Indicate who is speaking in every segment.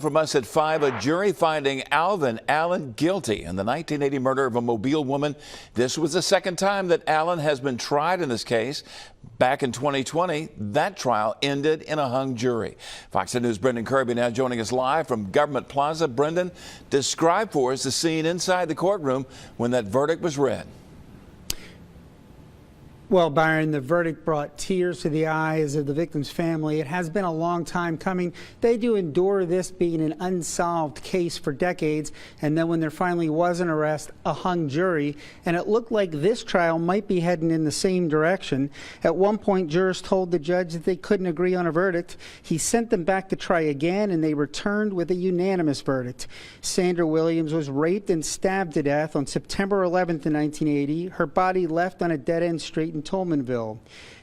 Speaker 1: From us at 5, a jury finding Alvin Allen guilty in the 1980 murder of a Mobile woman. This was the second time that Allen has been tried in this case. Back in 2020, that trial ended in a hung jury. Fox News' Brendan Kirby now joining us live from Government Plaza. Brendan, describe for us the scene inside the courtroom when that verdict was read.
Speaker 2: Well, Byron, the verdict brought tears to the eyes of the victim's family. It has been a long time coming. They do endure this being an unsolved case for decades. And then when there finally was an arrest, a hung jury, and it looked like this trial might be heading in the same direction. At one point, jurors told the judge that they couldn't agree on a verdict. He sent them back to try again, and they returned with a unanimous verdict. Sandra Williams was raped and stabbed to death on September 11th in 1980. Her body left on a dead-end street in Tolmanville.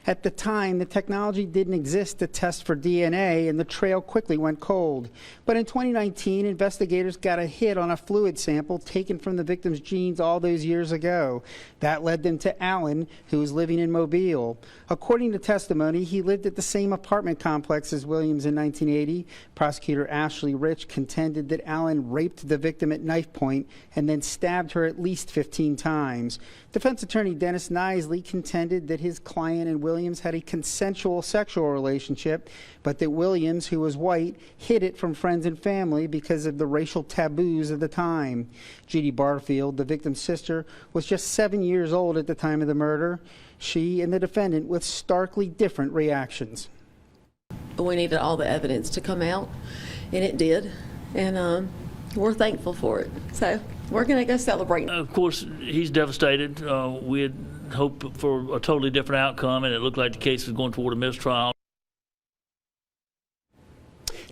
Speaker 2: At the time, the technology didn't exist to test for DNA, and the trail quickly went cold. But in 2019, investigators got a hit on a fluid sample taken from the victim's jeans all those years ago. That led them to Allen, who was living in Mobile. According to testimony, he lived at the same apartment complex as Williams in 1980. Prosecutor Ashley Rich contended that Allen raped the victim at knife point and then stabbed her at least 15 times. Defense attorney Dennis Nisley contended that his client and Williams had a consensual sexual relationship, but that Williams, who was white, hid it from friends and family because of the racial taboos of the time. Judy Barfield, the victim's sister, was just 7 years old at the time of the murder. She and the defendant with starkly different reactions.
Speaker 3: We needed all the evidence to come out, and it did, and we're thankful for it. So we're going to go celebrate.
Speaker 4: Of course, he's devastated. We had hoped for a totally different outcome, and it looked like the case was going toward a mistrial.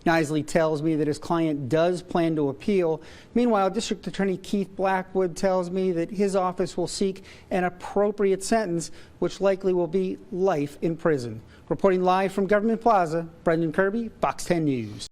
Speaker 2: Nisley tells me that his client does plan to appeal. Meanwhile, District Attorney Keith Blackwood tells me that his office will seek an appropriate sentence, which likely will be life in prison. Reporting live from Government Plaza, Brendan Kirby, Fox 10 News.